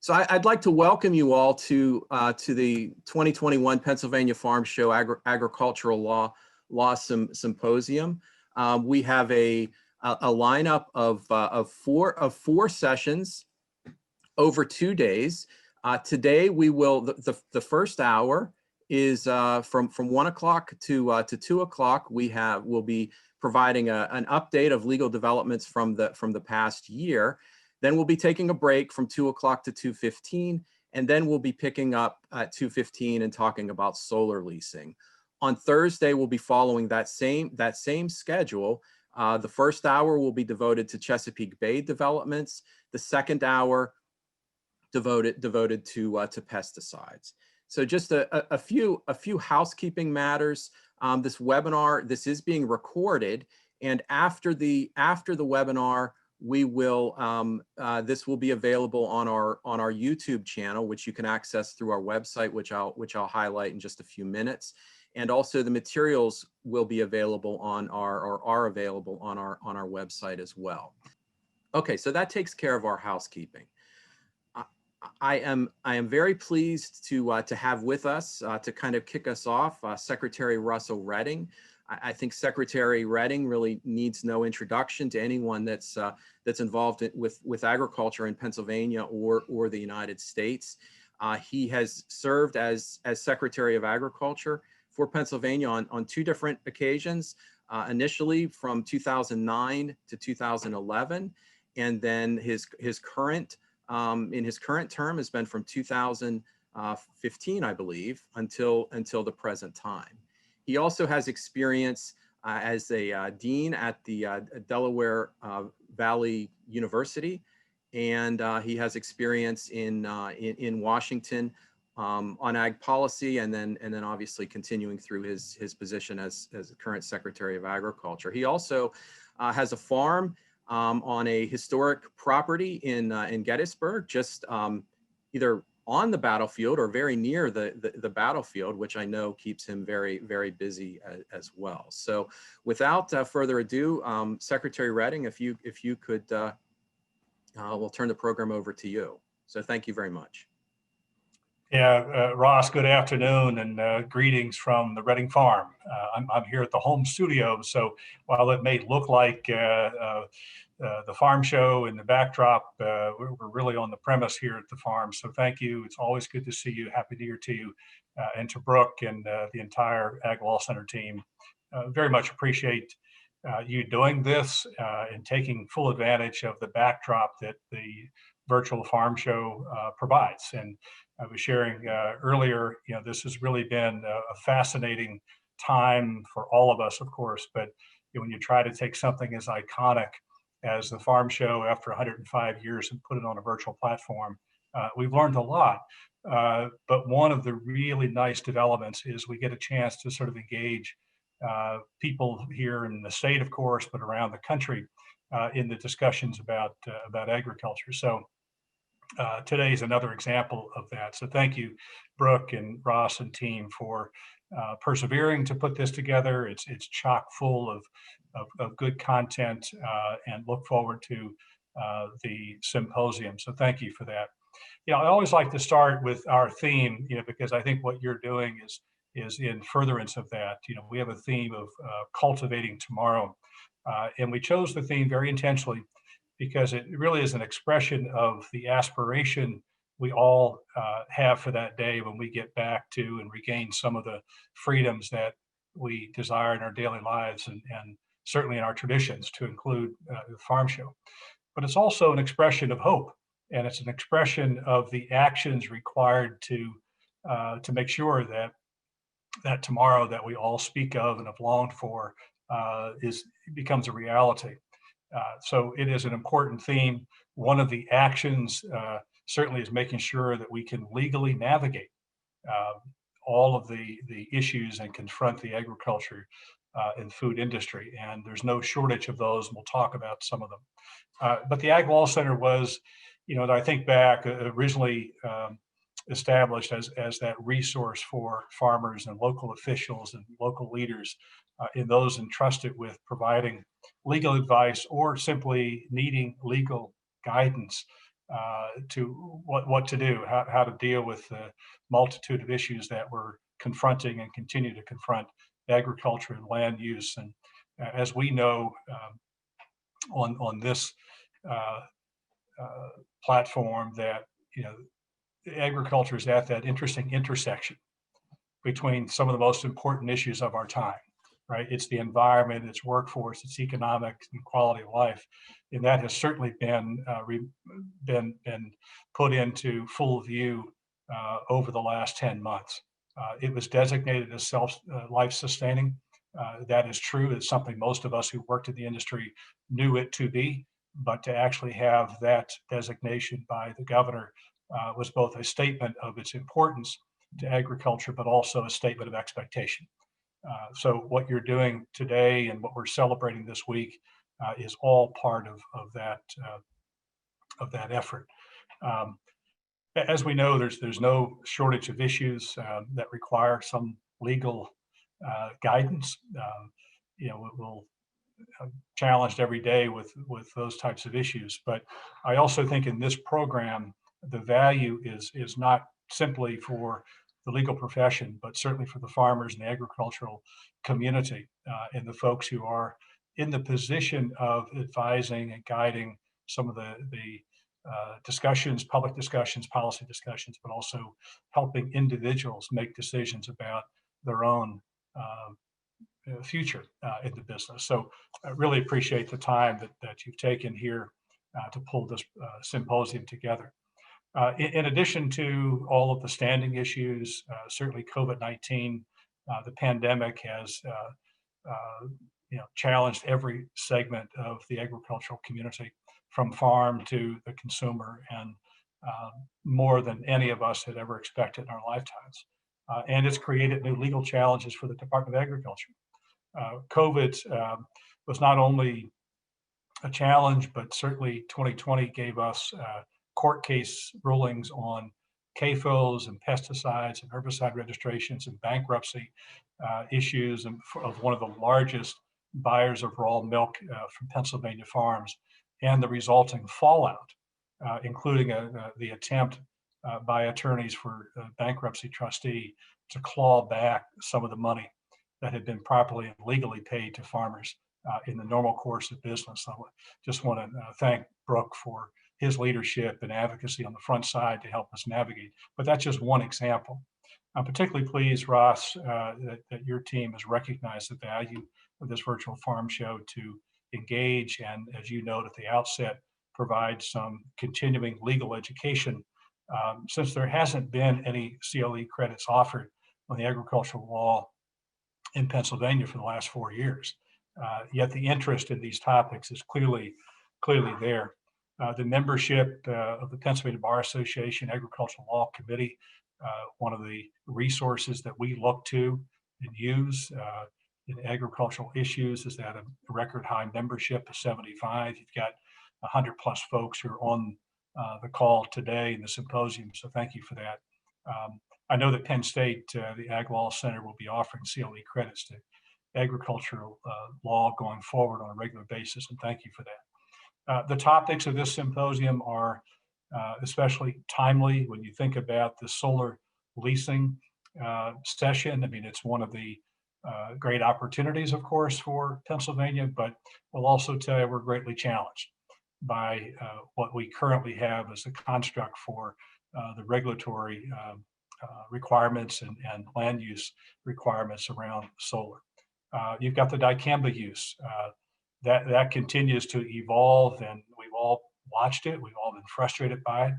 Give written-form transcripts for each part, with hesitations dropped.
I'd like to welcome you all to the 2021 Pennsylvania Farm Show Agricultural Law Symposium. We have a lineup of four sessions over 2 days. Today we will the first hour is from 1 o'clock to 2 o'clock. We'll be providing an update of legal developments from the past year. Then we'll be taking a break from 2 o'clock to 2:15, and then we'll be picking up at 2:15 and talking about solar leasing. On Thursday, we'll be following that same schedule. The first hour will be devoted to Chesapeake Bay developments. The second hour devoted to pesticides. So just a few housekeeping matters. This webinar, this is being recorded, and after the webinar, we will this will be available on our YouTube channel, which you can access through our website, which I'll highlight in just a few minutes. And also the materials will be available are available on our website as well. Okay, so that takes care of our housekeeping. I am very pleased to have with us to kind of kick us off Secretary Russell Redding. I think Secretary Redding really needs no introduction to anyone that's involved with agriculture in Pennsylvania or the United States. He has served as Secretary of Agriculture for Pennsylvania on two different occasions, initially from 2009 to 2011, and then his current term has been from 2015, I believe, until the present time. He also has experience as a dean at the Delaware Valley University, and he has experience in Washington on ag policy, and then obviously continuing through his position as the current Secretary of Agriculture. He also has a farm on a historic property in Gettysburg, just either on the battlefield or very near the battlefield, which I know keeps him very, very busy as well. So without further ado, Secretary Redding, if you could, we'll turn the program over to you. So thank you very much. Yeah, Ross, good afternoon, and greetings from the Redding Farm. I'm here at the home studio, so while it may look like the farm show in the backdrop, we're really on the premise here at the farm. So thank you. It's always good to see you. Happy New Year to you and to Brook and the entire Ag Law Center team. Very much appreciate you doing this and taking full advantage of the backdrop that the virtual farm show provides. And I was sharing earlier, this has really been a fascinating time for all of us, of course, but when you try to take something as iconic as the farm show after 105 years and put it on a virtual platform, we've learned a lot. But one of the really nice developments is we get a chance to sort of engage people here in the state, of course, but around the country in the discussions about agriculture. So today is another example of that. So thank you, Brook and Ross and team, for persevering to put this together. It's chock full of good content, and look forward to the symposium. So thank you for that. I always like to start with our theme, because I think what you're doing is in furtherance of that. We have a theme of cultivating tomorrow, and we chose the theme very intentionally because it really is an expression of the aspiration we all have for that day when we get back to and regain some of the freedoms that we desire in our daily lives and certainly in our traditions, to include the farm show. But it's also an expression of hope, and it's an expression of the actions required to make sure that tomorrow that we all speak of and have longed for becomes a reality. So it is an important theme. One of the actions certainly is making sure that we can legally navigate all of the issues and confront the agriculture and food industry. And there's no shortage of those, and we'll talk about some of them. But the Ag Law Center was, I think back, originally established as that resource for farmers and local officials and local leaders in those entrusted with providing legal advice or simply needing legal guidance to what to do, how to deal with the multitude of issues that we're confronting and continue to confront agriculture and land use. And as we know, on this platform, that agriculture is at that interesting intersection between some of the most important issues of our time, right? It's the environment, it's workforce, it's economics and quality of life, and that has certainly been put into full view over the last 10 months. It was designated as life-sustaining. That is true. It's something most of us who worked in the industry knew it to be, but to actually have that designation by the governor was both a statement of its importance to agriculture, but also a statement of expectation. So what you're doing today and what we're celebrating this week is all part of that effort. As we know, there's no shortage of issues that require some legal guidance. We'll challenged every day with those types of issues. But I also think in this program, the value is not simply for the legal profession, but certainly for the farmers and the agricultural community and the folks who are in the position of advising and guiding some of the discussions, public discussions, policy discussions, but also helping individuals make decisions about their own future in the business. So I really appreciate the time that you've taken here to pull this symposium together. In addition to all of the standing issues, certainly COVID-19, the pandemic has challenged every segment of the agricultural community, from farm to the consumer, and more than any of us had ever expected in our lifetimes. And it's created new legal challenges for the Department of Agriculture. COVID was not only a challenge, but certainly 2020 gave us court case rulings on CAFOs and pesticides and herbicide registrations and bankruptcy issues of one of the largest buyers of raw milk from Pennsylvania farms, and the resulting fallout, including the attempt by attorneys for bankruptcy trustee to claw back some of the money that had been properly and legally paid to farmers in the normal course of business. I just want to thank Brook for his leadership and advocacy on the front side to help us navigate. But that's just one example. I'm particularly pleased, Ross, that your team has recognized the value of this virtual farm show to engage and, as you noted at the outset, provide some continuing legal education, since there hasn't been any CLE credits offered on the agricultural law in Pennsylvania for the last 4 years. Yet the interest in these topics is clearly there. The membership of the Pennsylvania Bar Association Agricultural Law Committee, one of the resources that we look to and use in agricultural issues, is that a record high membership of 75. You've got 100 plus folks who are on the call today in the symposium, so thank you for that. I know that Penn State, the Ag Law Center, will be offering CLE credits to agricultural law going forward on a regular basis, and thank you for that. The topics of this symposium are especially timely when you think about the solar leasing session. I mean, it's one of the great opportunities, of course, for Pennsylvania, but we'll also tell you we're greatly challenged by what we currently have as a construct for the regulatory requirements and land use requirements around solar. You've got the dicamba use. That continues to evolve, and we've all watched it. We've all been frustrated by it,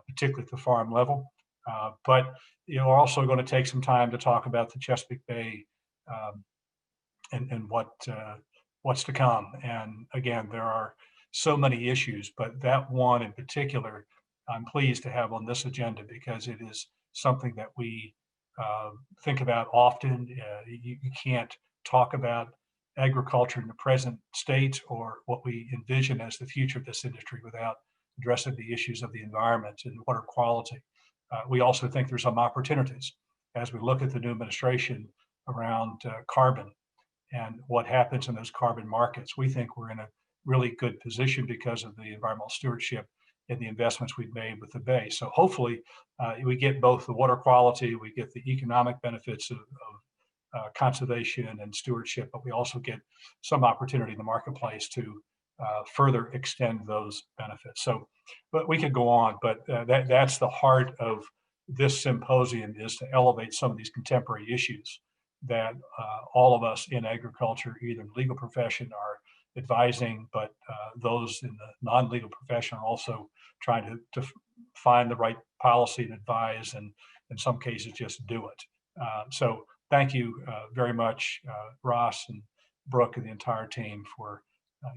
particularly at the farm level. But we're also going to take some time to talk about the Chesapeake Bay and what's to come. And again, there are so many issues, but that one in particular, I'm pleased to have on this agenda because it is something that we think about often. You can't talk about agriculture in the present state or what we envision as the future of this industry without addressing the issues of the environment and water quality. We also think there's some opportunities as we look at the new administration around carbon and what happens in those carbon markets. We think we're in a really good position because of the environmental stewardship in the investments we've made with the Bay. So hopefully we get both the water quality, we get the economic benefits of conservation and stewardship, but we also get some opportunity in the marketplace to further extend those benefits. So, but we could go on, but that's the heart of this symposium, is to elevate some of these contemporary issues that all of us in agriculture, either in the legal profession, are advising, but those in the non-legal profession are also trying to find the right policy and advise, and in some cases just do it. So thank you very much, Ross and Brook and the entire team, for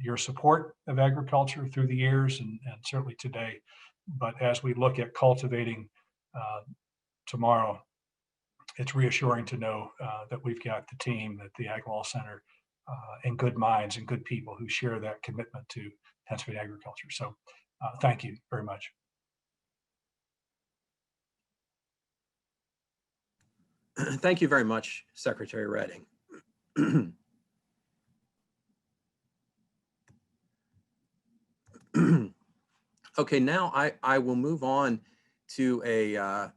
your support of agriculture through the years, and certainly today. But as we look at cultivating tomorrow, it's reassuring to know that we've got the team at the Ag Law Center and good minds and good people who share that commitment to Pennsylvania agriculture. So thank you very much. Thank you very much, Secretary Redding. Okay, now I will move on to a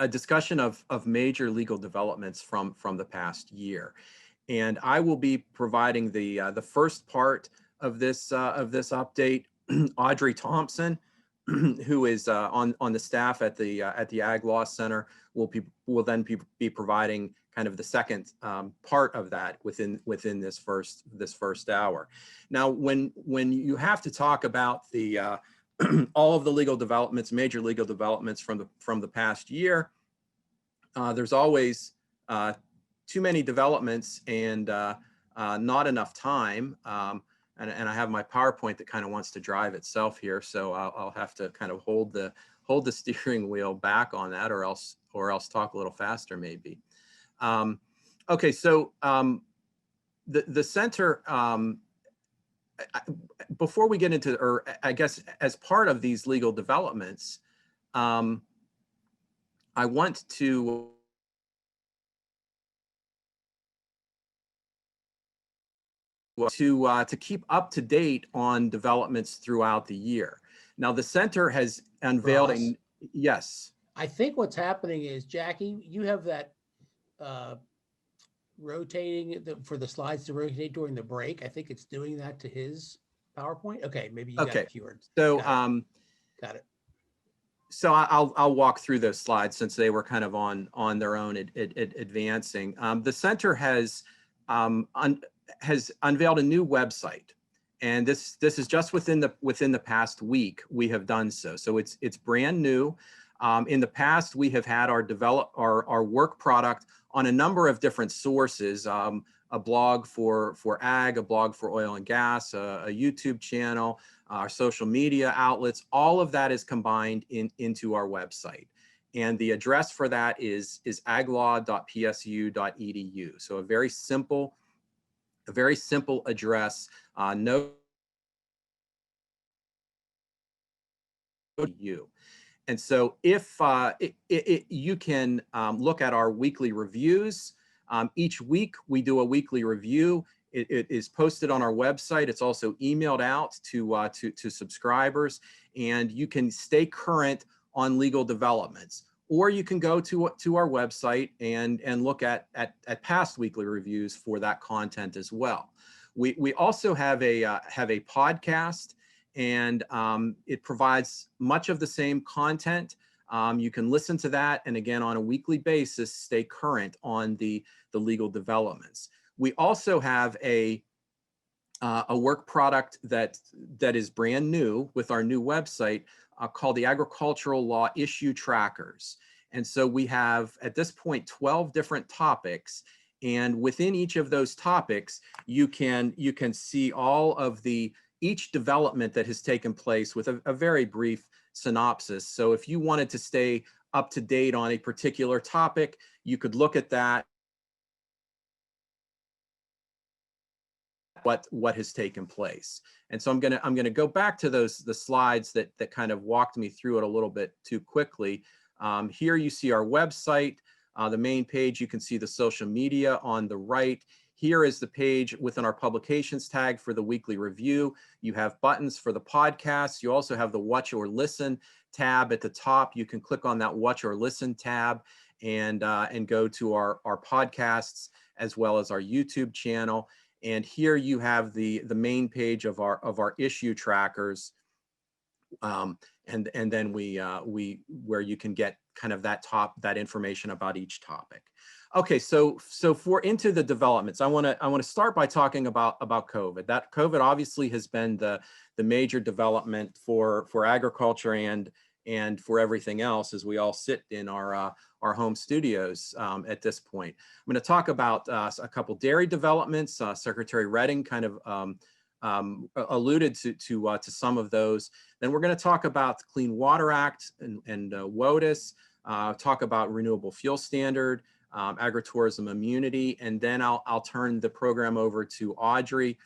discussion of major legal developments from the past year. And I will be providing the first part of this update. Audry Thompson, who is on the staff at the Ag Law Center, will then be providing kind of the second part of that within this first hour. Now, when you have to talk about the all of the legal developments, major legal developments from the past year, there's always too many developments and not enough time. And I have my PowerPoint that kind of wants to drive itself here, so I'll have to kind of hold the steering wheel back on that, or else talk a little faster maybe. Okay, so the center, before we get into, or I guess as part of these legal developments, I want to keep up to date on developments throughout the year. Now, the center has unveiled Ross, yes. I think what's happening is, Jackie, you have that rotating for the slides to rotate during the break. I think it's doing that to his PowerPoint. Okay, maybe you got a few words. So got it. So I'll walk through those slides since they were kind of on their own advancing. The center has unveiled a new website, and this is just within the past week we have done so. So it's brand new. In the past, we have had our work product on a number of different sources, a blog for ag, a blog for oil and gas, a YouTube channel, our social media outlets. All of that is combined into our website. And the address for that is aglaw.psu.edu. So a very simple address. No you. And so if you can look at our weekly reviews. Each week we do a weekly review. It is posted on our website. It's also emailed out to subscribers, and you can stay current on legal developments. Or you can go to our website and look at past weekly reviews for that content as well. We also have a podcast, and it provides much of the same content. You can listen to that, and again, on a weekly basis, stay current on the legal developments. We also have a work product that is brand new with our new website called the Agricultural Law Issue Trackers. And so we have, at this point, 12 different topics. And within each of those topics, you can see all of each development that has taken place with a very brief synopsis. So if you wanted to stay up to date on a particular topic, you could look at that, what has taken place. And so I'm gonna go back to the slides that kind of walked me through it a little bit too quickly. Here you see our website, the main page. You can see the social media on the right. Here is the page within our publications tag for the weekly review. You have buttons for the podcasts. You also have the watch or listen tab at the top. You can click on that watch or listen tab and go to our podcasts as well as our YouTube channel. And here you have the main page of our issue trackers. And then where you can get kind of that information about each topic. Okay, so for into the developments, I want to start by talking about COVID. That COVID obviously has been the major development for agriculture and for everything else as we all sit in our home studios at this point. I'm going to talk about a couple dairy developments. Secretary Redding kind of alluded to some of those. Then we're going to talk about the Clean Water Act and WOTUS, talk about renewable fuel standard, agritourism immunity, and then I'll turn the program over to Audrey,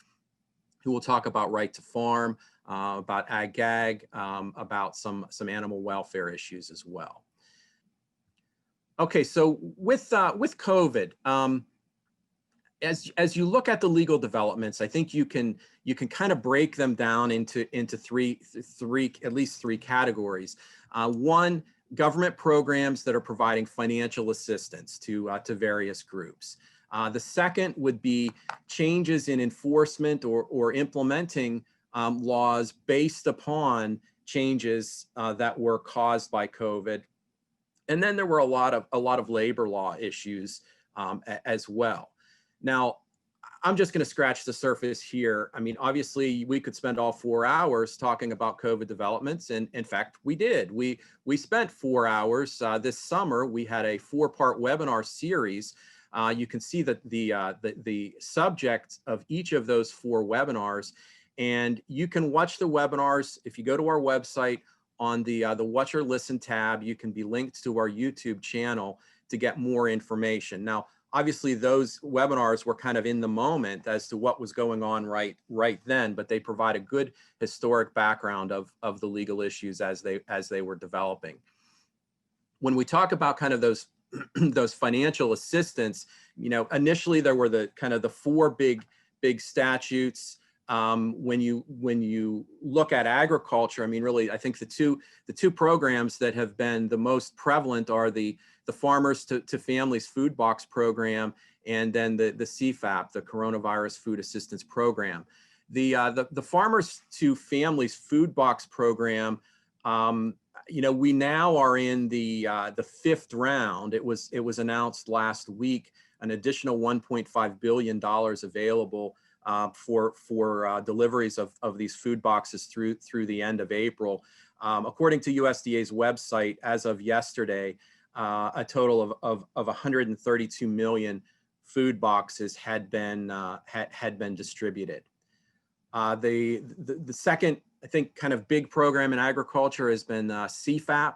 who will talk about right to farm, about ag-gag, about some animal welfare issues as well. Okay, so with COVID, as you look at the legal developments, I think you can kind of break them down into at least three categories. One, government programs that are providing financial assistance to various groups. The second would be changes in enforcement or implementing laws based upon changes that were caused by COVID. And then there were a lot of labor law issues as well. Now, I'm just going to scratch the surface here. I mean, obviously, we could spend all 4 hours talking about COVID developments, and in fact, we did. We spent 4 hours this summer. We had a 4-part webinar series. You can see that the subject of each of those 4 webinars, and you can watch the webinars if you go to our website on the Watch or Listen tab. You can be linked to our YouTube channel to get more information. Now, obviously, those webinars were kind of in the moment as to what was going on right then, but they provide a good historic background of the legal issues as they were developing. When we talk about kind of those those financial assistance, you know, initially there were the kind of the 4 big statutes. When you look at agriculture, I mean, really, I think the two programs that have been the most prevalent are the Farmers to Families Food Box Program, and then the CFAP, the Coronavirus Food Assistance Program. The Farmers to Families Food Box Program, you know, we now are in the 5th round. It was announced last week, an additional $1.5 billion available for deliveries of these food boxes through the end of April. According to USDA's website, as of yesterday, a total of 132 million food boxes had been distributed. The second, I think, kind of big program in agriculture has been CFAP,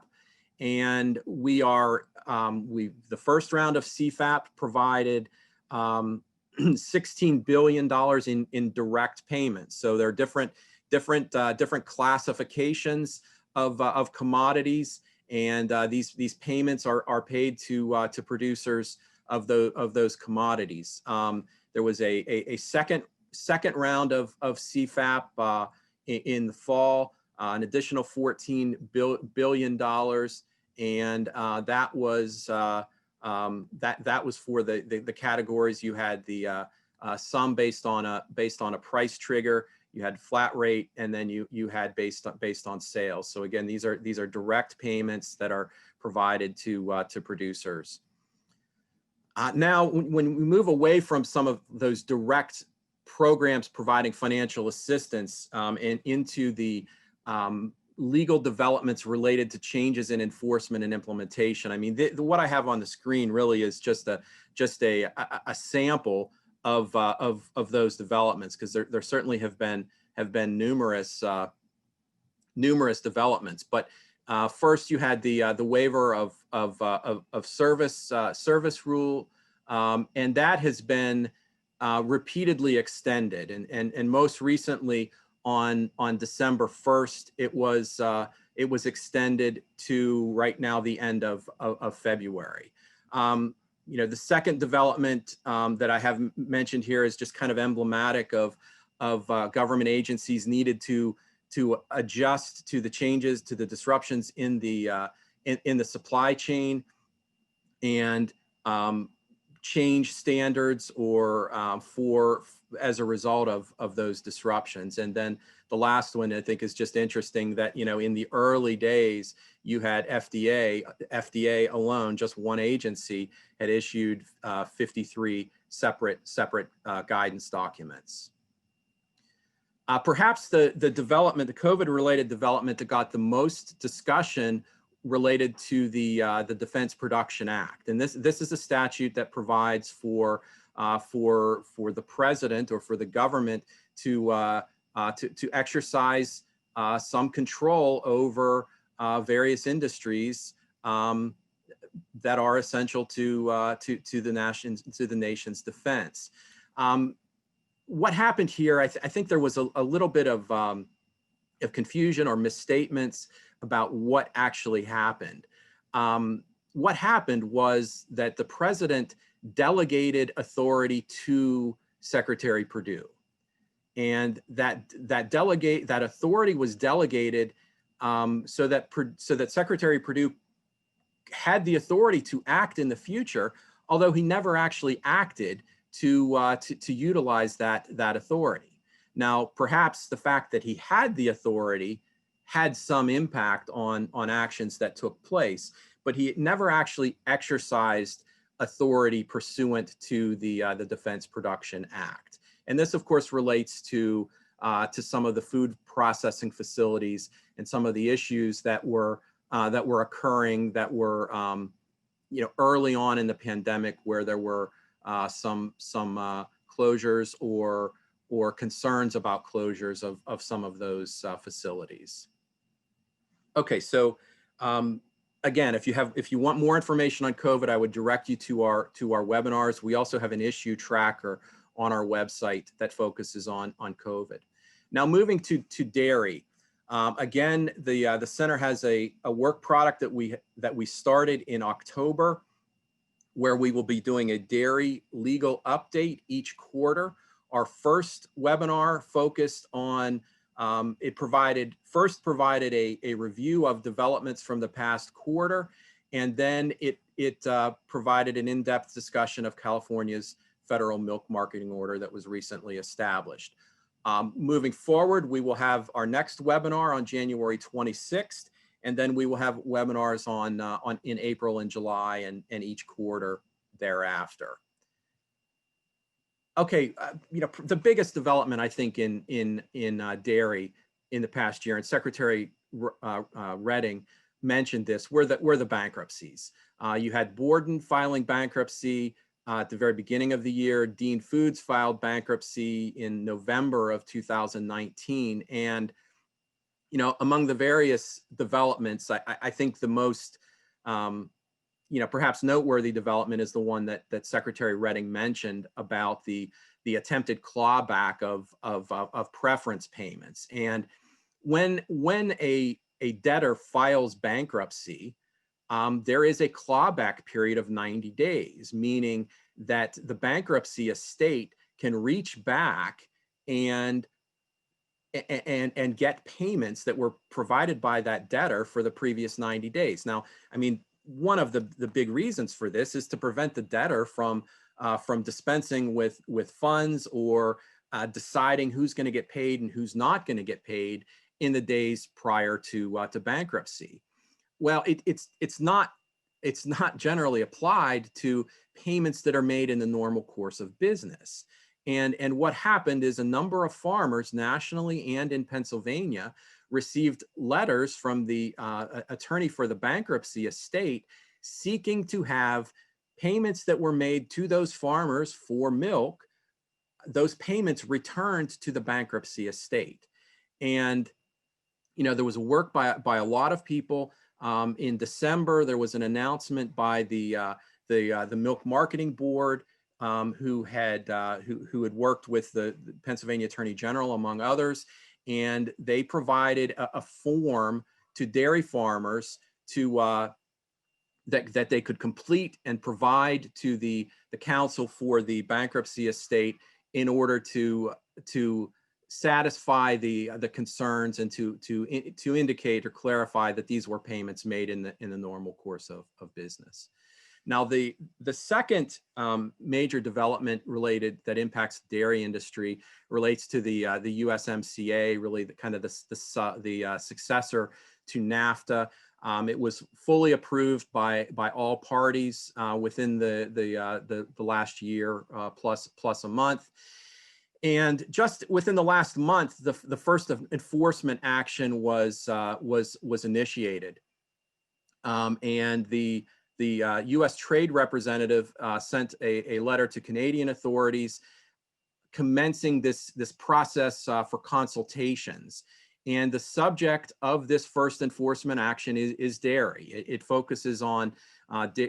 and we are the first round of CFAP provided $16 billion in direct payments. So there are different classifications of commodities, and these payments are paid to producers of those commodities. There was a second round of CFAP in the fall, an additional $14 billion, and that was for the categories. You had some based on a price trigger. You had flat rate, and then you had based on sales. So again, these are direct payments that are provided to producers. Now, when we move away from some of those direct programs providing financial assistance and into the legal developments related to changes in enforcement and implementation, I mean, what I have on the screen really is just a sample of those developments, because there certainly have been numerous developments. But first, you had the waiver of service rule, and that has been repeatedly extended, and most recently on December 1st, it was extended to right now the end of February. the second development that I have mentioned here is just kind of emblematic of government agencies needed to adjust to the changes, to the disruptions in the supply chain, and change standards or as a result of those disruptions. And then the last one I think is just interesting that, in the early days, you had FDA alone, just one agency had issued 53 separate guidance documents. Perhaps the development, the COVID-related development that got the most discussion related to the Defense Production Act, and this is a statute that provides for the president or for the government to exercise some control over various industries that are essential to the nation's defense. What happened here? I think there was a little bit of confusion or misstatements about what actually happened. What happened was that the president delegated authority to Secretary Perdue, and that authority was delegated so that Secretary Perdue had the authority to act in the future, although he never actually acted to utilize that authority. Now, perhaps the fact that he had the authority had some impact on actions that took place, but he never actually exercised authority pursuant to the Defense Production Act. And this, of course, relates to some of the food processing facilities and some of the issues that were occurring that were early on in the pandemic, where there were some closures or concerns about closures of some of those facilities. Okay, so again, if you want more information on COVID, I would direct you to our webinars. We also have an issue tracker on our website that focuses on COVID. Now, moving to dairy. Again, the center has a work product that we started in October, where we will be doing a dairy legal update each quarter. Our first webinar focused on first provided a review of developments from the past quarter, and then it provided an in-depth discussion of California's federal milk marketing order that was recently established. Moving forward, we will have our next webinar on January 26th, and then we will have webinars in April and July and each quarter thereafter. Okay, the biggest development I think in dairy in the past year, and Secretary Redding mentioned this, were the bankruptcies. You had Borden filing bankruptcy at the very beginning of the year. Dean Foods filed bankruptcy in November of 2019, and among the various developments, I think the most perhaps noteworthy development is the one that Secretary Redding mentioned about the attempted clawback of preference payments. And when a debtor files bankruptcy, there is a clawback period of 90 days, meaning that the bankruptcy estate can reach back and get payments that were provided by that debtor for the previous 90 days. Now, I mean, one of the big reasons for this is to prevent the debtor from dispensing with funds or deciding who's going to get paid and who's not going to get paid in the days prior to bankruptcy. Well, it's not generally applied to payments that are made in the normal course of business. And what happened is a number of farmers nationally and in Pennsylvania received letters from the attorney for the bankruptcy estate seeking to have payments that were made to those farmers for milk, those payments returned to the bankruptcy estate. And there was work by a lot of people. In December, there was an announcement by the Milk Marketing Board, who had worked with the Pennsylvania Attorney General, among others, and they provided a form to dairy farmers to that they could complete and provide to the counsel for the bankruptcy estate in order to satisfy the concerns and to indicate or clarify that these were payments made in the normal course of business. Now, the second major development related that impacts the dairy industry relates to the USMCA, really the successor to NAFTA. It was fully approved by all parties within the last year plus a month. And just within the last month, the first enforcement action was initiated, and the U.S. Trade Representative sent a letter to Canadian authorities commencing this process for consultations. And the subject of this first enforcement action is dairy. It focuses on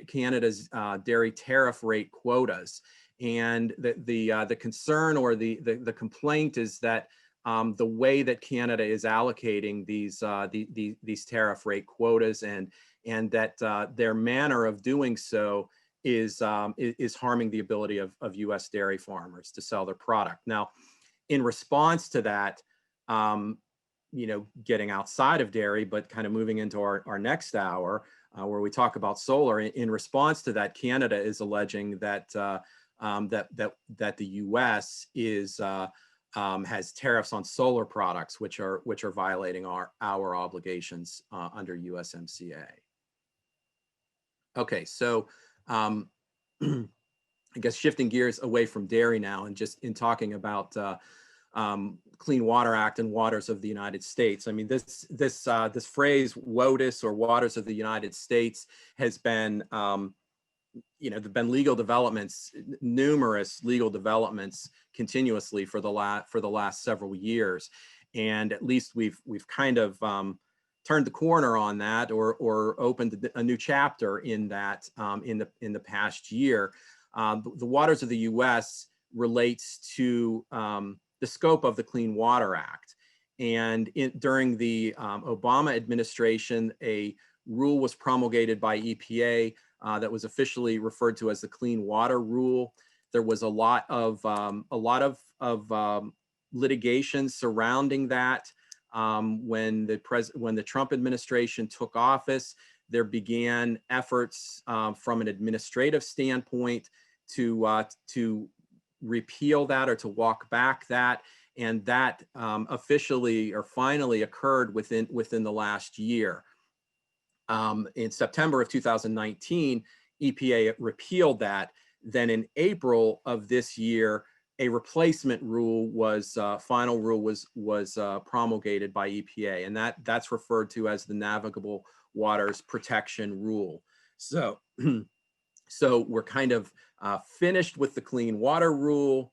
Canada's dairy tariff rate quotas. And the concern or the complaint is that the way that Canada is allocating these tariff rate quotas and that their manner of doing so is harming the ability of U.S. dairy farmers to sell their product. Now, in response to that, getting outside of dairy, but kind of moving into our next hour, where we talk about solar. In response to that, Canada is alleging that that the U.S. has tariffs on solar products, which are violating our obligations under USMCA. Okay, so I guess shifting gears away from dairy now and just in talking about Clean Water Act and waters of the United States. I mean, this phrase WOTUS, or waters of the United States, has been there've been legal developments, numerous legal developments continuously for the last several years, and at least we've kind of turned the corner on that, or opened a new chapter in that in the past year. The waters of the U.S. relates to the scope of the Clean Water Act, and during the Obama administration, a rule was promulgated by EPA that was officially referred to as the Clean Water Rule. There was a lot of litigation surrounding that. When the Trump administration took office, there began efforts from an administrative standpoint to repeal that or to walk back that, and that officially or finally occurred within the last year. In September of 2019, EPA repealed that. Then in April of this year, a replacement rule final rule was promulgated by EPA, and that's referred to as the Navigable Waters Protection Rule. So, so we're kind of finished with the Clean Water Rule.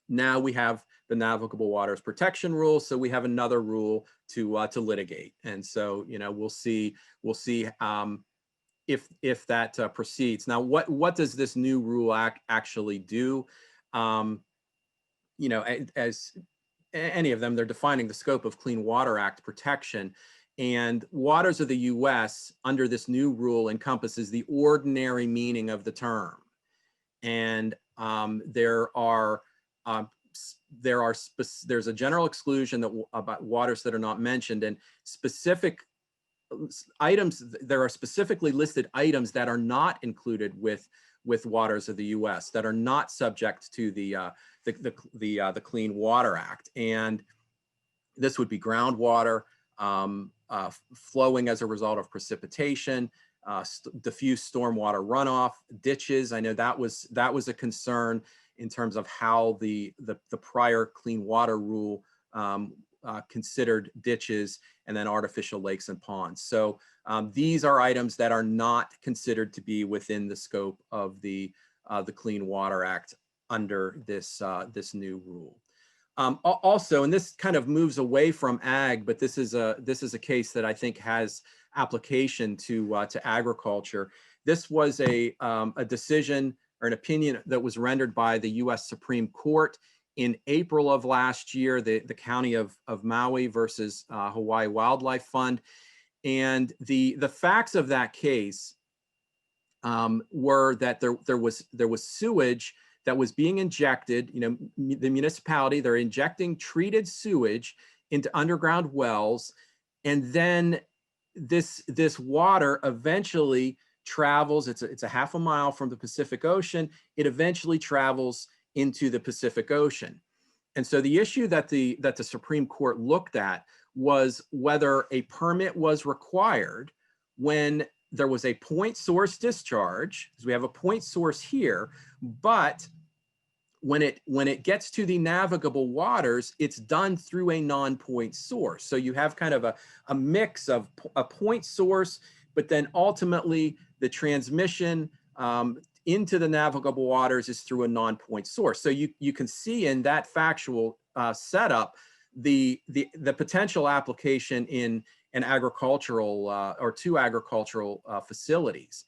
Now we have the Navigable Waters Protection Rule, so we have another rule to litigate, and so we'll see if that proceeds. Now, what does this new rule actually do? As any of them, they're defining the scope of Clean Water Act protection, and waters of the U.S. under this new rule encompasses the ordinary meaning of the term, and there's a general exclusion about waters that are not mentioned, and specific items. There are specifically listed items that are not included with waters of the U.S. that are not subject to the Clean Water Act, and this would be groundwater, flowing as a result of precipitation, diffuse stormwater runoff, ditches. I know that was a concern in terms of how the prior Clean Water Rule considered ditches, and then artificial lakes and ponds. So these are items that are not considered to be within the scope of the Clean Water Act under this new rule. Also, and this kind of moves away from ag, but this is a case that I think has application to agriculture. This was a decision or an opinion that was rendered by the U.S. Supreme Court in April of last year, the county of Maui versus Hawaii Wildlife Fund. And the facts of that case were that there was sewage that was being injected. The municipality, they're injecting treated sewage into underground wells, and then this water eventually travels. It's a half a mile from the Pacific Ocean. It eventually travels into the Pacific Ocean. And so the issue that the Supreme Court looked at was whether a permit was required when there was a point source discharge, because we have a point source here, but when it gets to the navigable waters, it's done through a non-point source. So you have kind of a mix of a point source, but then ultimately the transmission into the navigable waters is through a non-point source. So you can see in that factual setup the potential application in an agricultural or two agricultural facilities.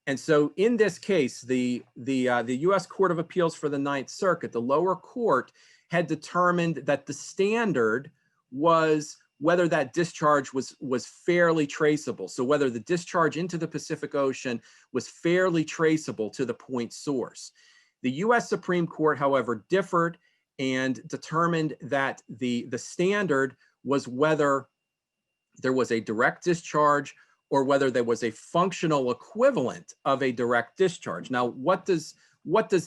And so in this case, the U.S. Court of Appeals for the Ninth Circuit, the lower court, had determined that the standard was whether that discharge was fairly traceable. So whether the discharge into the Pacific Ocean was fairly traceable to the point source. The U.S. Supreme Court, however, differed and determined that the standard was whether there was a direct discharge or whether there was a functional equivalent of a direct discharge. Now, what does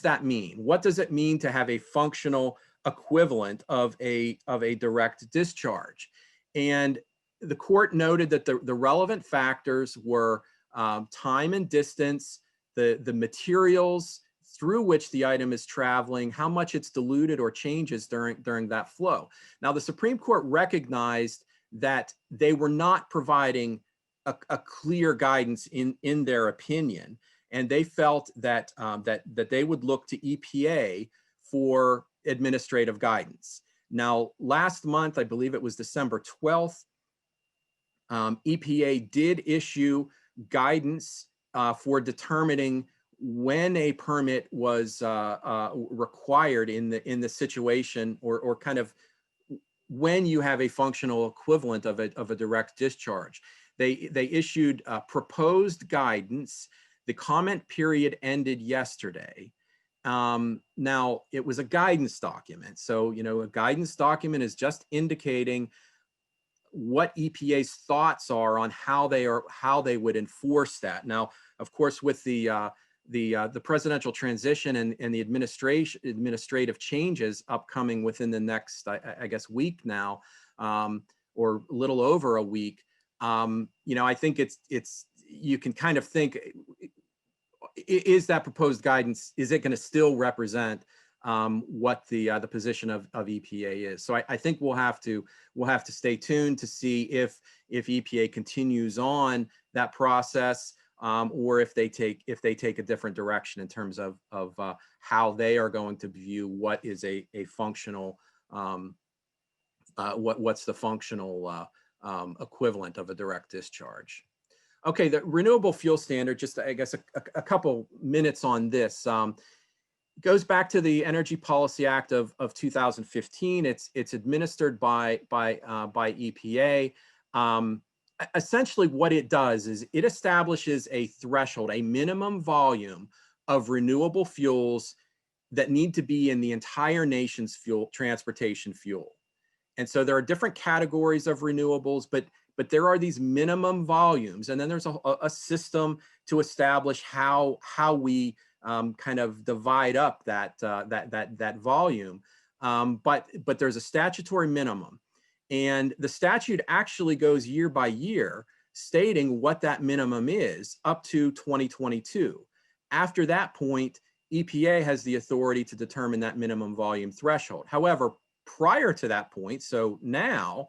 that mean? What does it mean to have a functional equivalent of a direct discharge? And the court noted that the relevant factors were time and distance, the materials through which the item is traveling, how much it's diluted or changes during that flow. Now, the Supreme Court recognized that they were not providing a clear guidance in their opinion, and they felt that that they would look to EPA for administrative guidance. Now, last month, I believe it was December 12th, EPA did issue guidance for determining when a permit was required in the situation, or kind of when you have a functional equivalent of a direct discharge. They issued proposed guidance. The comment period ended yesterday. Now, it was a guidance document. So, a guidance document is just indicating what EPA's thoughts are on how they would enforce that. Now, of course, with the presidential transition and the administrative changes upcoming within the next, I guess, week now, or a little over a week, I think you can kind of think, is that proposed guidance, is it going to still represent what the position of EPA is? So I think we'll have to stay tuned to see if EPA continues on that process, or if they take a different direction in terms of how they are going to view what is a functional what's the functional equivalent of a direct discharge. Okay, the renewable fuel standard, just I guess a couple minutes on this. Goes back to the Energy Policy Act of 2015. It's administered by EPA. Essentially what it does is it establishes a threshold, a minimum volume of renewable fuels that need to be in the entire nation's transportation fuel. And so there are different categories of renewables, but there are these minimum volumes, and then there's a system to establish how we kind of divide up that volume. But there's a statutory minimum, and the statute actually goes year by year, stating what that minimum is up to 2022. After that point, EPA has the authority to determine that minimum volume threshold. However, prior to that point, so now,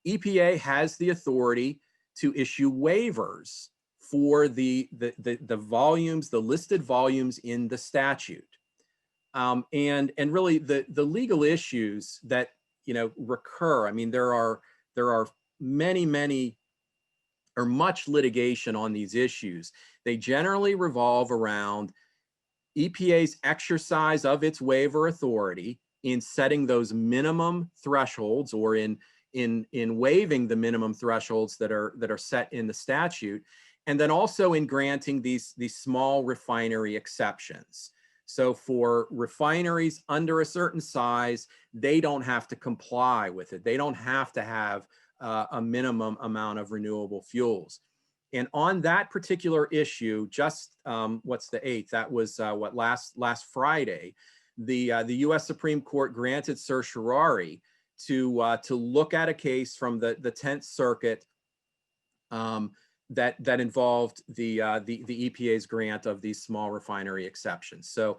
EPA has the authority to issue waivers for the volumes, the listed volumes in the statute. And really the legal issues that recur, I mean, there are many or much litigation on these issues. They generally revolve around EPA's exercise of its waiver authority in setting those minimum thresholds, or in waiving the minimum thresholds that are set in the statute, and then also in granting these small refinery exceptions. So for refineries under a certain size, they don't have to comply with it. They don't have to have a minimum amount of renewable fuels. And on that particular issue, just what's the 8th? That was last Friday, the U.S. Supreme Court granted certiorari to look at a case from the 10th Circuit that involved the EPA's grant of these small refinery exceptions. So,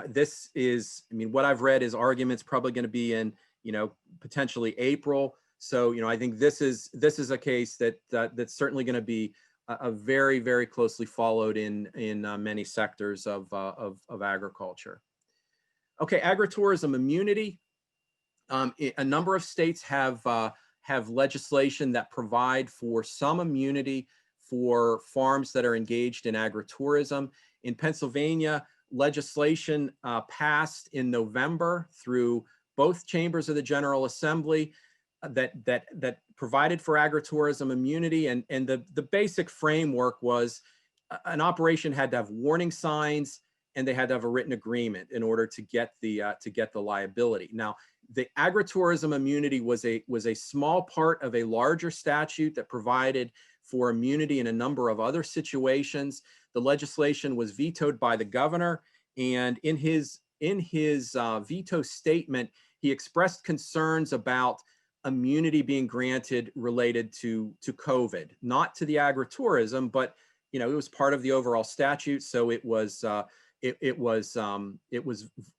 this is, what I've read is arguments probably going to be in, potentially April. So, I think this is a case that's certainly going to be a very, very closely followed in many sectors of agriculture. Okay, agritourism immunity. A number of states have legislation that provide for some immunity for farms that are engaged in agritourism. In Pennsylvania, legislation passed in November through both chambers of the General Assembly that provided for agritourism immunity, and the basic framework was an operation had to have warning signs and they had to have a written agreement in order to get the liability. Now, the agritourism immunity was a small part of a larger statute that provided for immunity in a number of other situations. The legislation was vetoed by the governor, and in his veto statement, he expressed concerns about immunity being granted related to COVID, not to the agritourism, but it was part of the overall statute, so it was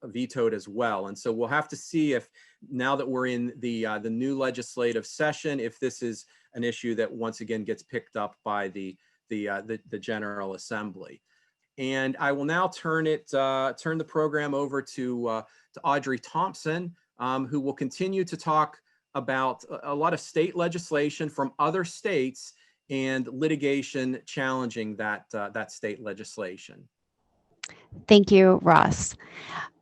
vetoed as well. And so we'll have to see if, now that we're in the new legislative session, if this is an issue that once again gets picked up by the General Assembly. And I will now turn the program over to Audry Thompson, who will continue to talk about a lot of state legislation from other states and litigation challenging that state legislation. Thank you, Ross.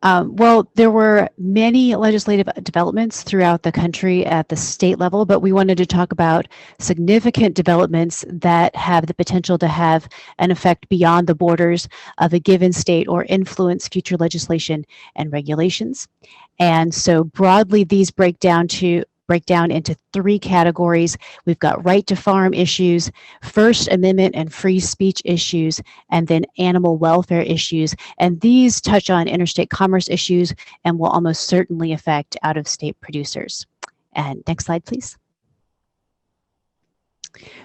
Well, there were many legislative developments throughout the country at the state level, but we wanted to talk about significant developments that have the potential to have an effect beyond the borders of a given state or influence future legislation and regulations. And so broadly, these break down into 3 categories. We've got right to farm issues, First Amendment and free speech issues, and then animal welfare issues. And these touch on interstate commerce issues and will almost certainly affect out-of-state producers. And next slide, please.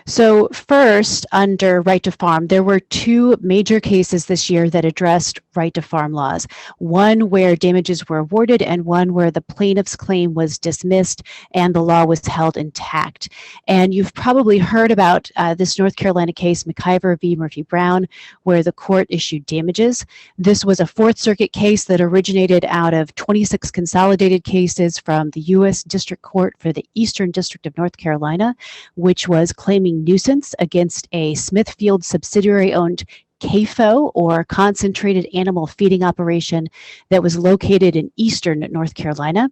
So first, under right to farm, there were 2 major cases this year that addressed right to farm laws. One where damages were awarded and one where the plaintiff's claim was dismissed and the law was held intact. And you've probably heard about this North Carolina case, McIver v. Murphy-Brown, where the court issued damages. This was a 4th Circuit case that originated out of 26 consolidated cases from the U.S. District Court for the Eastern District of North Carolina, which was claiming nuisance against a Smithfield subsidiary-owned CAFO, or concentrated animal feeding operation, that was located in eastern North Carolina.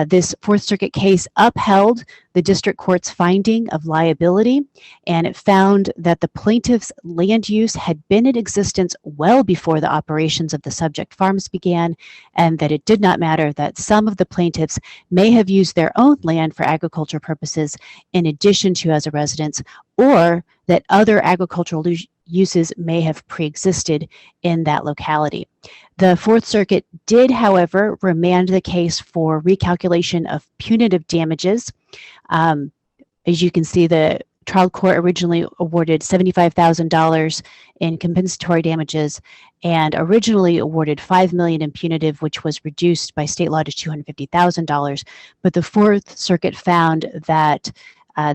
This 4th Circuit case upheld the district court's finding of liability, and it found that the plaintiff's land use had been in existence well before the operations of the subject farms began, and that it did not matter that some of the plaintiffs may have used their own land for agriculture purposes in addition to as a residence, or that other agricultural uses may have pre-existed in that locality. The 4th Circuit did, however, remand the case for recalculation of punitive damages. As you can see, the trial court originally awarded $75,000 in compensatory damages and originally awarded $5 million in punitive, which was reduced by state law to $250,000. But the 4th Circuit found that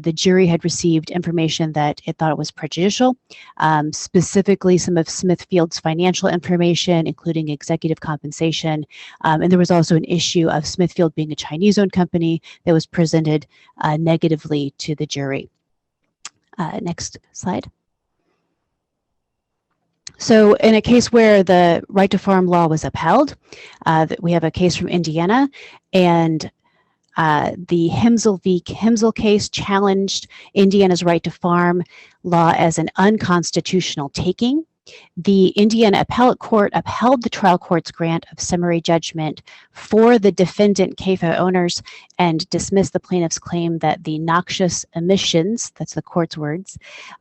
the jury had received information that it thought it was prejudicial, specifically some of Smithfield's financial information, including executive compensation. And there was also an issue of Smithfield being a Chinese-owned company that was presented negatively to the jury. Next slide. So in a case where the right to farm law was upheld, we have a case from Indiana, and The Himsel v. Himsel case challenged Indiana's right to farm law as an unconstitutional taking. The Indiana Appellate Court upheld the trial court's grant of summary judgment for the defendant CAFO owners and dismissed the plaintiff's claim that the noxious emissions, that's the court's words,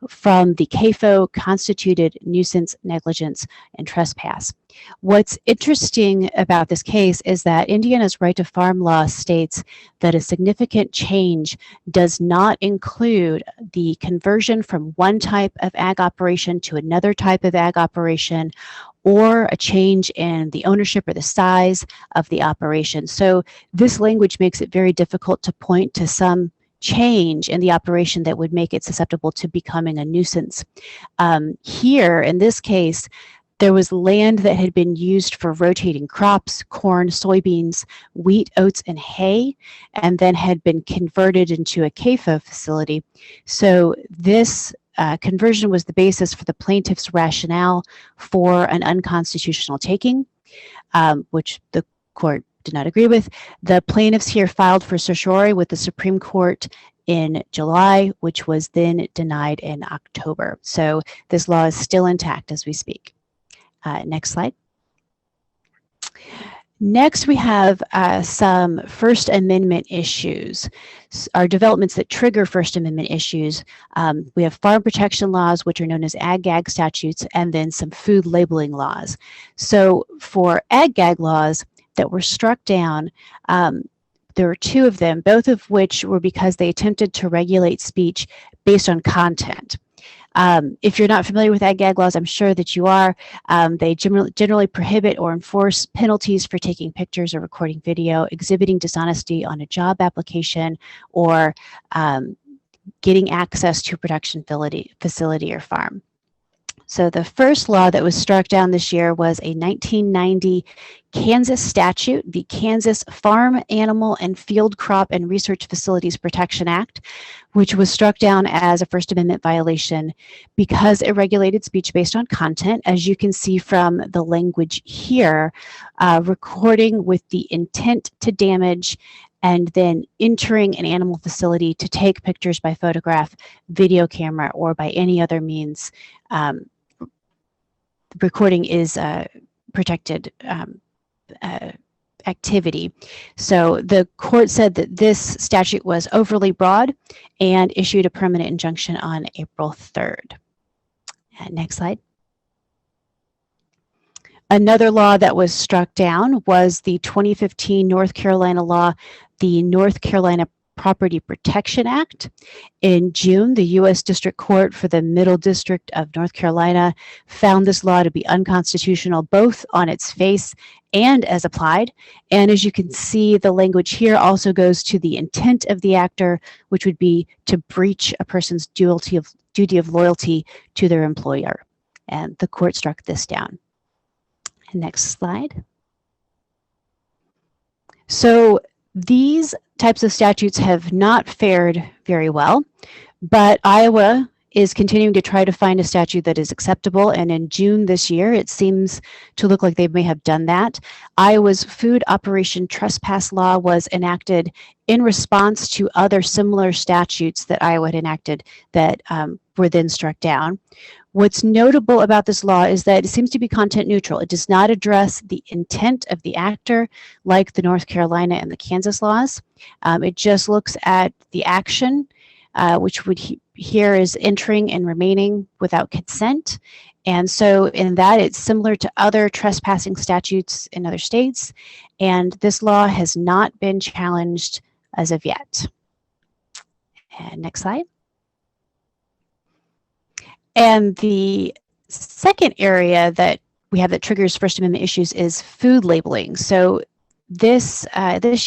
from the CAFO constituted nuisance, negligence, and trespass. What's interesting about this case is that Indiana's right to farm law states that a significant change does not include the conversion from one type of ag operation to another type of ag operation, or a change in the ownership or the size of the operation. So this language makes it very difficult to point to some change in the operation that would make it susceptible to becoming a nuisance. Here, in this case, there was land that had been used for rotating crops, corn, soybeans, wheat, oats, and hay, and then had been converted into a CAFO facility. So this conversion was the basis for the plaintiff's rationale for an unconstitutional taking, which the court did not agree with. The plaintiffs here filed for certiorari with the Supreme Court in July, which was then denied in October. So this law is still intact as we speak. Next slide. Next, we have some First Amendment issues, our developments that trigger First Amendment issues. We have farm protection laws, which are known as ag-gag statutes, and then some food labeling laws. So for ag-gag laws that were struck down, there were two of them, both of which were because they attempted to regulate speech based on content. If you're not familiar with ag-gag laws, I'm sure that you are. They generally prohibit or enforce penalties for taking pictures or recording video, exhibiting dishonesty on a job application, or getting access to a production facility or farm. So the first law that was struck down this year was a 1990 Kansas statute, the Kansas Farm, Animal, and Field Crop and Research Facilities Protection Act, which was struck down as a First Amendment violation because it regulated speech based on content. As you can see from the language here, recording with the intent to damage and then entering an animal facility to take pictures by photograph, video camera, or by any other means. Recording is protected activity. So the court said that this statute was overly broad and issued a permanent injunction on April 3rd. Next slide. Another law that was struck down was the 2015 North Carolina law, the North Carolina Property Protection Act. In June, the U.S. District Court for the Middle District of North Carolina found this law to be unconstitutional, both on its face and as applied. And as you can see, the language here also goes to the intent of the actor, which would be to breach a person's duty of loyalty to their employer. And the court struck this down. Next slide. So these types of statutes have not fared very well, but Iowa is continuing to try to find a statute that is acceptable, and in June this year, it seems to look like they may have done that. Iowa's food operation trespass law was enacted in response to other similar statutes that Iowa had enacted that were then struck down. What's notable about this law is that it seems to be content neutral. It does not address the intent of the actor like the North Carolina and the Kansas laws. It just looks at the action, which would here is entering and remaining without consent. And so in that, it's similar to other trespassing statutes in other states. And this law has not been challenged as of yet. And next slide. And the second area that we have that triggers First Amendment issues is food labeling. So this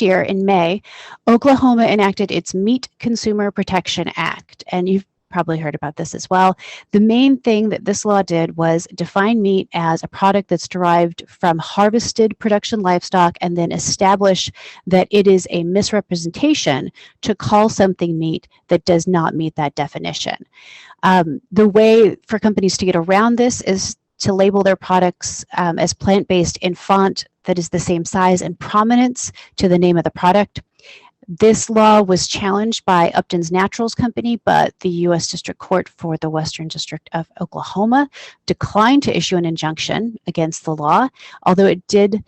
year in May, Oklahoma enacted its Meat Consumer Protection Act, and you've probably heard about this as well. The main thing that this law did was define meat as a product that's derived from harvested production livestock and then establish that it is a misrepresentation to call something meat that does not meet that definition. The way for companies to get around this is to label their products as plant-based in font that is the same size and prominence to the name of the product. This law was challenged by Upton's Naturals Company, but the U.S. District Court for the Western District of Oklahoma declined to issue an injunction against the law, although it did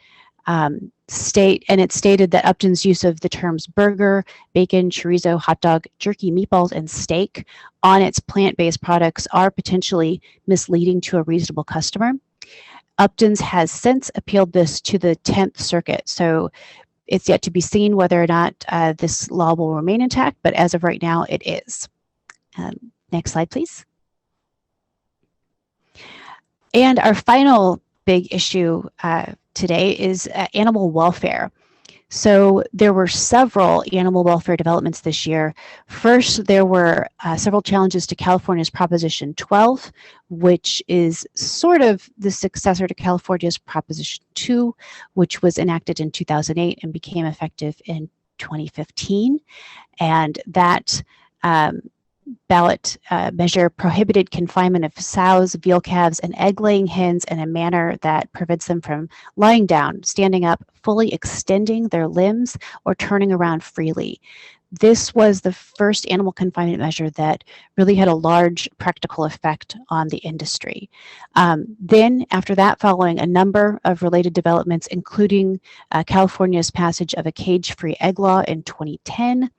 stated that Upton's use of the terms burger, bacon, chorizo, hot dog, jerky, meatballs, and steak on its plant-based products are potentially misleading to a reasonable customer. Upton's has since appealed this to the 10th Circuit, so it's yet to be seen whether or not this law will remain intact, but as of right now, it is. Next slide, please. And our final big issue today is animal welfare. So there were several animal welfare developments this year. First, there were several challenges to California's Proposition 12, which is sort of the successor to California's Proposition 2, which was enacted in 2008 and became effective in 2015. And that ballot measure prohibited confinement of sows, veal calves, and egg-laying hens in a manner that prevents them from lying down, standing up, fully extending their limbs, or turning around freely. This was the first animal confinement measure that really had a large practical effect on the industry. Then, after that, following a number of related developments, including California's passage of a cage-free egg law in 2010,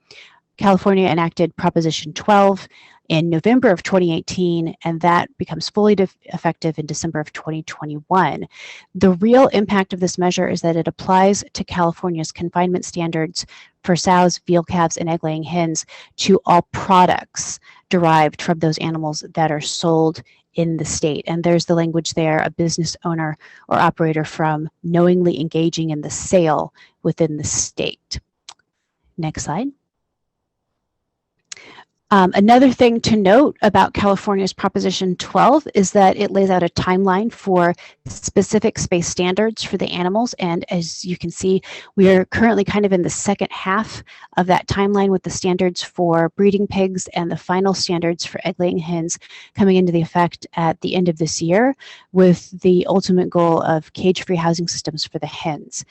California enacted Proposition 12 in November of 2018, and that becomes fully effective in December of 2021. The real impact of this measure is that it applies to California's confinement standards for sows, veal calves, and egg-laying hens to all products derived from those animals that are sold in the state. And there's the language there, a business owner or operator from knowingly engaging in the sale within the state. Next slide. Another thing to note about California's Proposition 12 is that it lays out a timeline for specific space standards for the animals. And as you can see, we are currently kind of in the second half of that timeline with the standards for breeding pigs and the final standards for egg-laying hens coming into the effect at the end of this year, with the ultimate goal of cage-free housing systems for the hens.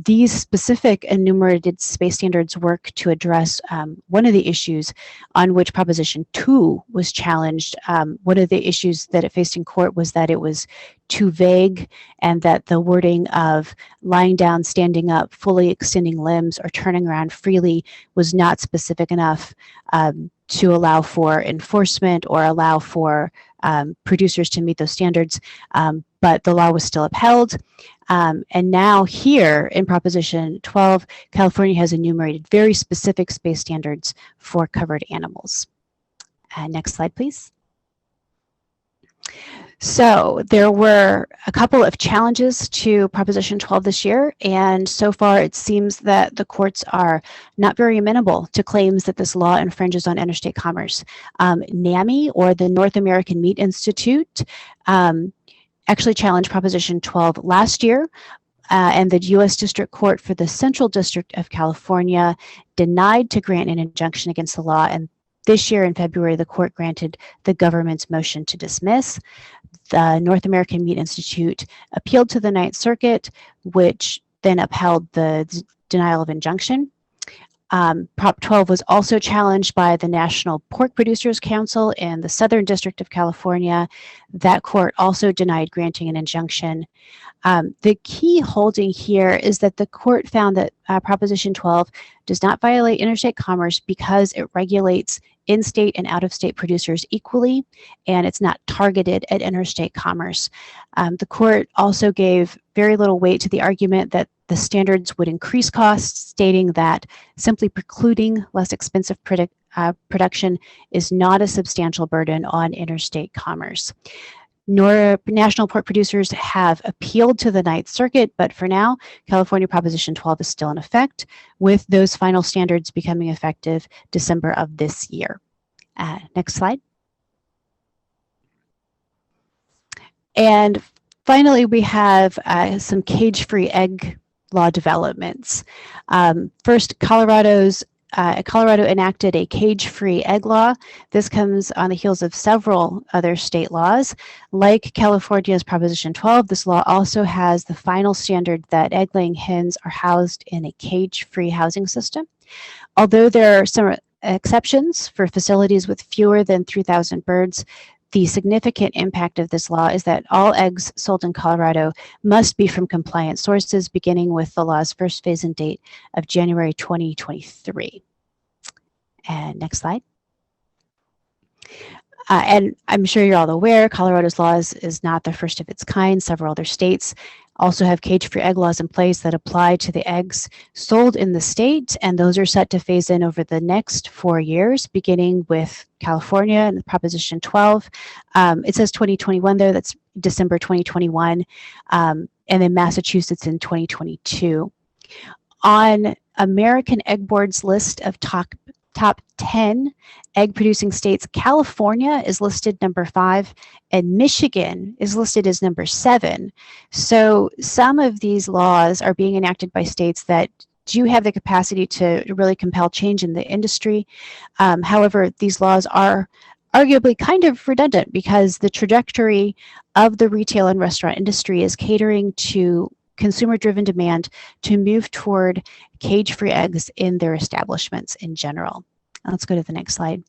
These specific enumerated space standards work to address one of the issues on which Proposition 2 was challenged. One of the issues that it faced in court was that it was too vague and that the wording of lying down, standing up, fully extending limbs, or turning around freely was not specific enough to allow for enforcement or allow for producers to meet those standards, but the law was still upheld. And now here in Proposition 12, California has enumerated very specific space standards for covered animals. Next slide, please. So there were a couple of challenges to Proposition 12 this year, and so far it seems that the courts are not very amenable to claims that this law infringes on interstate commerce. NAMI, or the North American Meat Institute, actually challenged Proposition 12 last year, and the U.S. District Court for the Central District of California denied to grant an injunction against the law, and this year in February, the court granted the government's motion to dismiss. The North American Meat Institute appealed to the Ninth Circuit, which then upheld the denial of injunction. Prop 12 was also challenged by the National Pork Producers Council in the Southern District of California. That court also denied granting an injunction. The key holding here is that the court found that Proposition 12 does not violate interstate commerce because it regulates in-state and out-of-state producers equally, and it's not targeted at interstate commerce. The court also gave very little weight to the argument that the standards would increase costs, stating that simply precluding less expensive production is not a substantial burden on interstate commerce. National pork producers have appealed to the Ninth Circuit, but for now, California Proposition 12 is still in effect, with those final standards becoming effective December of this year. Next slide. And finally, we have some cage-free egg law developments. First, Colorado enacted a cage-free egg law. This comes on the heels of several other state laws. Like California's Proposition 12, this law also has the final standard that egg-laying hens are housed in a cage-free housing system. Although there are some exceptions for facilities with fewer than 3,000 birds, the significant impact of this law is that all eggs sold in Colorado must be from compliant sources, beginning with the law's first phase-in date of January 2023. And next slide. And I'm sure you're all aware, Colorado's laws is not the first of its kind. Several other states also have cage-free egg laws in place that apply to the eggs sold in the state, and those are set to phase in over the next 4 years, beginning with California and Proposition 12. It says 2021 there, that's December 2021, and then Massachusetts in 2022. On American Egg Board's list of top 10 egg producing states, California is listed number 5 and Michigan is listed as number 7. So some of these laws are being enacted by states that do have the capacity to really compel change in the industry. However, these laws are arguably kind of redundant because the trajectory of the retail and restaurant industry is catering to consumer-driven demand to move toward cage-free eggs in their establishments in general. Let's go to the next slide.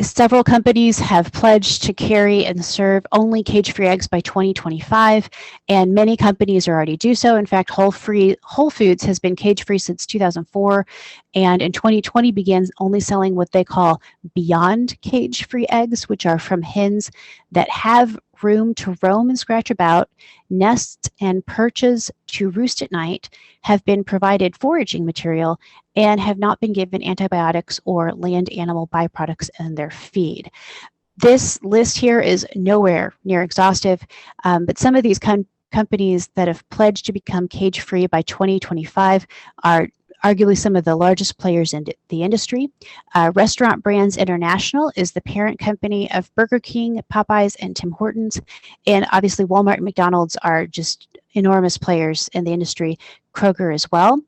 Several companies have pledged to carry and serve only cage-free eggs by 2025, and many companies already do so. In fact, Whole Foods has been cage-free since 2004, and in 2020 began only selling what they call beyond cage-free eggs, which are from hens that have room to roam and scratch about, nests and perches to roost at night, have been provided foraging material, and have not been given antibiotics or land animal byproducts in their feed. This list here is nowhere near exhaustive, but some of these companies that have pledged to become cage-free by 2025 are arguably some of the largest players in the industry. Restaurant Brands International is the parent company of Burger King, Popeyes, and Tim Hortons. And obviously Walmart and McDonald's are just enormous players in the industry, Kroger as well.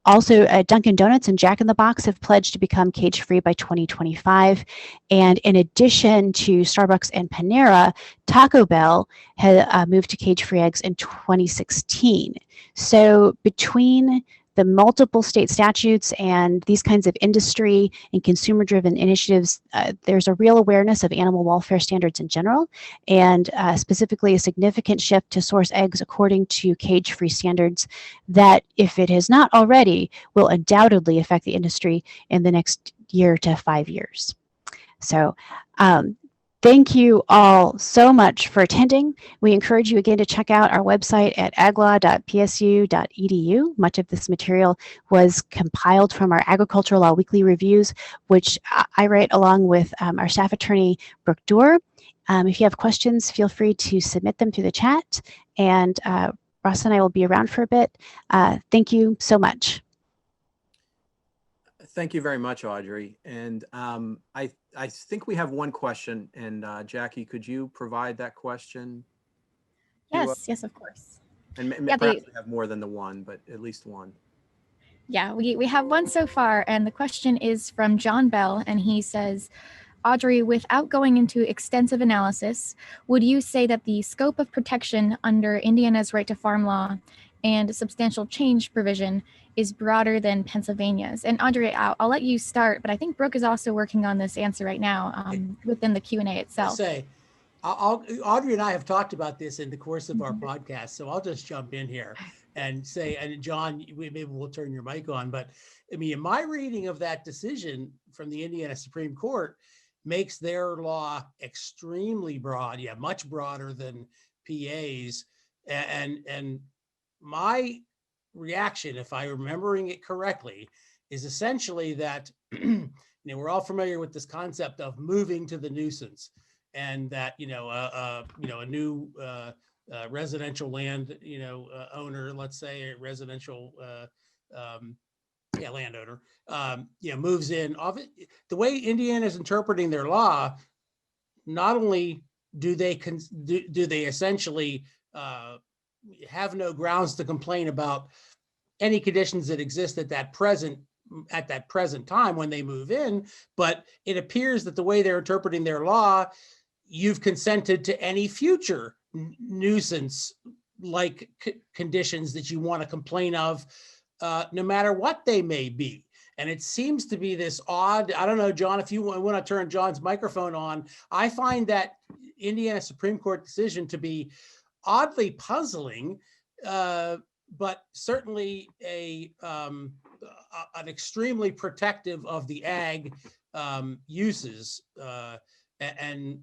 Also, Dunkin' Donuts and Jack in the Box have pledged to become cage-free by 2025. And in addition to Starbucks and Panera, Taco Bell had moved to cage-free eggs in 2016. So between the multiple state statutes and these kinds of industry and consumer-driven initiatives, there's a real awareness of animal welfare standards in general, and specifically a significant shift to source eggs according to cage-free standards that, if it has not already, will undoubtedly affect the industry in the next year to 5 years. So thank you all so much for attending. We encourage you again to check out our website at aglaw.psu.edu. Much of this material was compiled from our Agricultural Law Weekly Reviews, which I write along with our staff attorney, Brook Duer. If you have questions, feel free to submit them through the chat, and Ross and I will be around for a bit. Thank you so much. Thank you very much, Audrey. And I think we have one question, and Jackie, could you provide that question? Yes, of course. And perhaps we have more than the one, but at least one. Yeah, we have one so far, and the question is from John Bell, and he says, Audrey, without going into extensive analysis, would you say that the scope of protection under Indiana's right to farm law and substantial change provision is broader than Pennsylvania's? And Audrey, I'll let you start, but I think Brooke is also working on this answer right now within the Q&A itself. Audrey and I have talked about this in the course of our podcast, so I'll just jump in here and say, and John, maybe we'll turn your mic on, but I mean, my reading of that decision from the Indiana Supreme Court makes their law extremely broad, much broader than PA's, and my reaction, if I'm remembering it correctly, is essentially that we're all familiar with this concept of moving to the nuisance, and that a new residential land owner, let's say a residential landowner, moves in. The way Indiana is interpreting their law, not only do they essentially have no grounds to complain about any conditions that exist at that present time when they move in, but it appears that the way they're interpreting their law, you've consented to any future nuisance like conditions that you want to complain of, no matter what they may be. And it seems to be this odd, I don't know, John, if you want to turn John's microphone on, I find that Indiana Supreme Court decision to be oddly puzzling, but certainly an extremely protective of the ag uses, and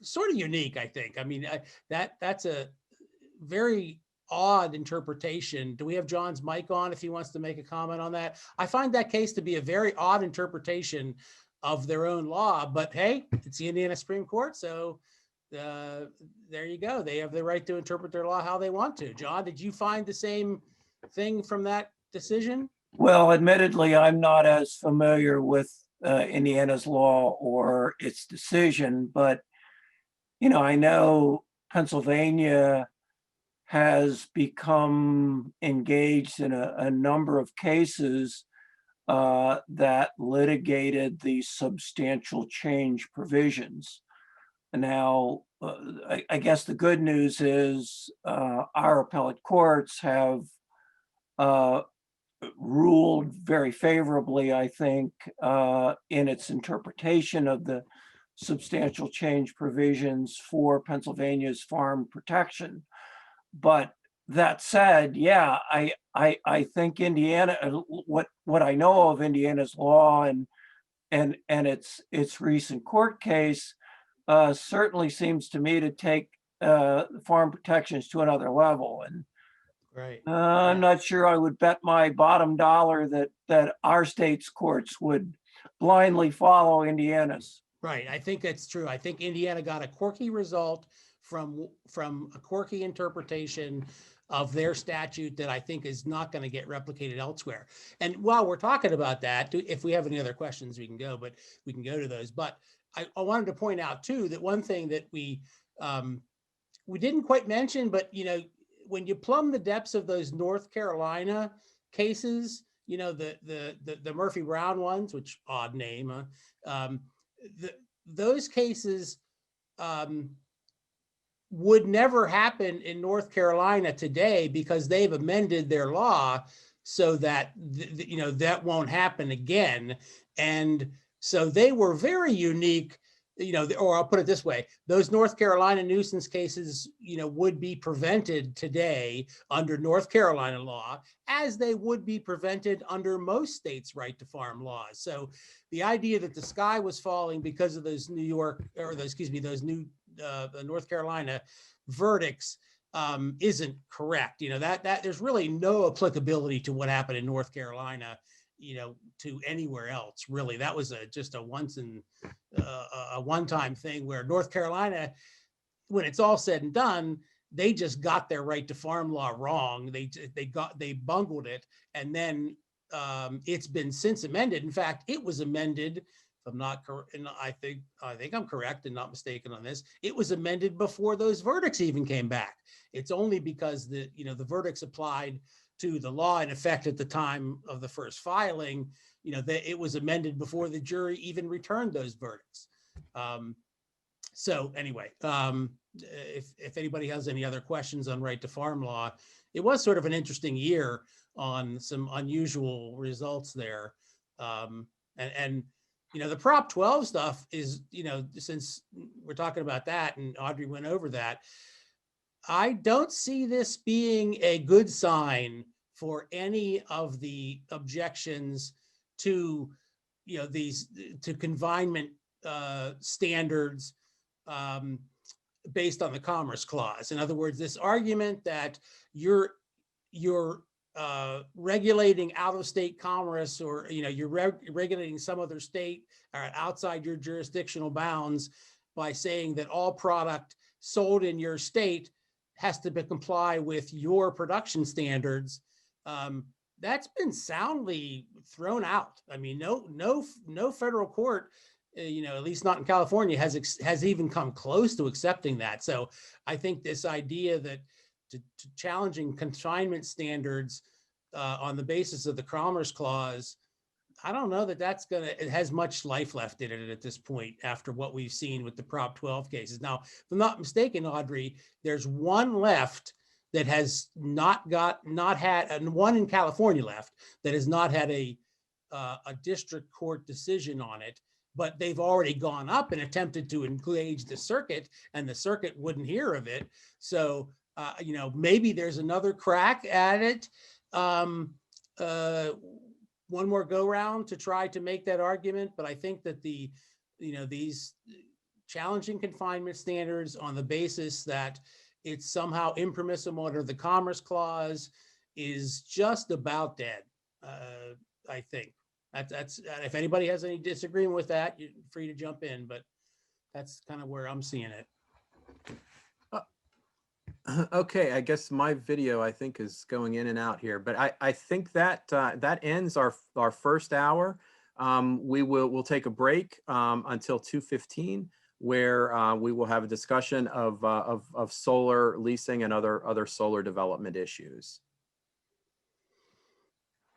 sort of unique, I think. I mean, that's a very odd interpretation. Do we have John's mic on if he wants to make a comment on that? I find that case to be a very odd interpretation of their own law, but hey, it's the Indiana Supreme Court, so there you go. They have the right to interpret their law how they want to. John, did you find the same thing from that decision? Well, admittedly, I'm not as familiar with Indiana's law or its decision, but I know Pennsylvania has become engaged in a number of cases that litigated the substantial change provisions. Now, I guess the good news is our appellate courts have ruled very favorably, I think, in its interpretation of the substantial change provisions for Pennsylvania's farm protection. But that said, yeah, I think Indiana, what I know of Indiana's law and its recent court case certainly seems to me to take farm protections to another level. And right, I'm not sure I would bet my bottom dollar that our state's courts would blindly follow Indiana's. right. I think that's true. I think Indiana got a quirky result from a quirky interpretation of their statute that I think is not going to get replicated elsewhere. And while we're talking about that, if we have any other questions, we can go to those. But I wanted to point out too that one thing that we didn't quite mention, but when you plumb the depths of those North Carolina cases, the Murphy Brown ones, which odd name, those cases would never happen in North Carolina today because they've amended their law so that that won't happen again. And so they were very unique, or I'll put it this way, those North Carolina nuisance cases, would be prevented today under North Carolina law, as they would be prevented under most states' right to farm laws. So the idea that the sky was falling because of those those new North Carolina verdicts isn't correct. That there's really no applicability to what happened in North Carolina, to anywhere else, really. That was just a one-time thing where North Carolina, when it's all said and done, they just got their right to farm law wrong. They bungled it, and then it's been since amended. In fact, it was amended, if I'm not correct, and I think I'm correct and not mistaken on this, it was amended before those verdicts even came back. It's only because the verdicts applied to the law in effect at the time of the first filing, that it was amended before the jury even returned those verdicts. So anyway, if anybody has any other questions on right to farm law, it was sort of an interesting year on some unusual results there. And the Prop 12 stuff is, since we're talking about that and Audrey went over that, I don't see this being a good sign for any of the objections to, to confinement standards based on the Commerce Clause. In other words, this argument that you're regulating out-of-state commerce, or you're regulating some other state outside your jurisdictional bounds by saying that all product sold in your state has to comply with your production standards. That's been soundly thrown out. I mean, no federal court, at least not in California, has even come close to accepting that. So I think this idea that to challenging confinement standards on the basis of the Commerce Clause, I don't know that it has much life left in it at this point after what we've seen with the Prop 12 cases. Now, if I'm not mistaken, Audrey, there's one left that has not had, and one in California left that has not had a district court decision on it, but they've already gone up and attempted to engage the circuit, and the circuit wouldn't hear of it. So, you know, maybe there's another crack at it. One more go round to try to make that argument. But I think that these challenging confinement standards on the basis that it's somehow impermissible under the Commerce Clause is just about dead. I think that's if anybody has any disagreement with that, you're free to jump in, but that's kind of where I'm seeing it. Okay, I guess my video, I think, is going in and out here, but I think that that ends our first hour. We'll take a break until 2:15, where we will have a discussion of solar leasing and other solar development issues.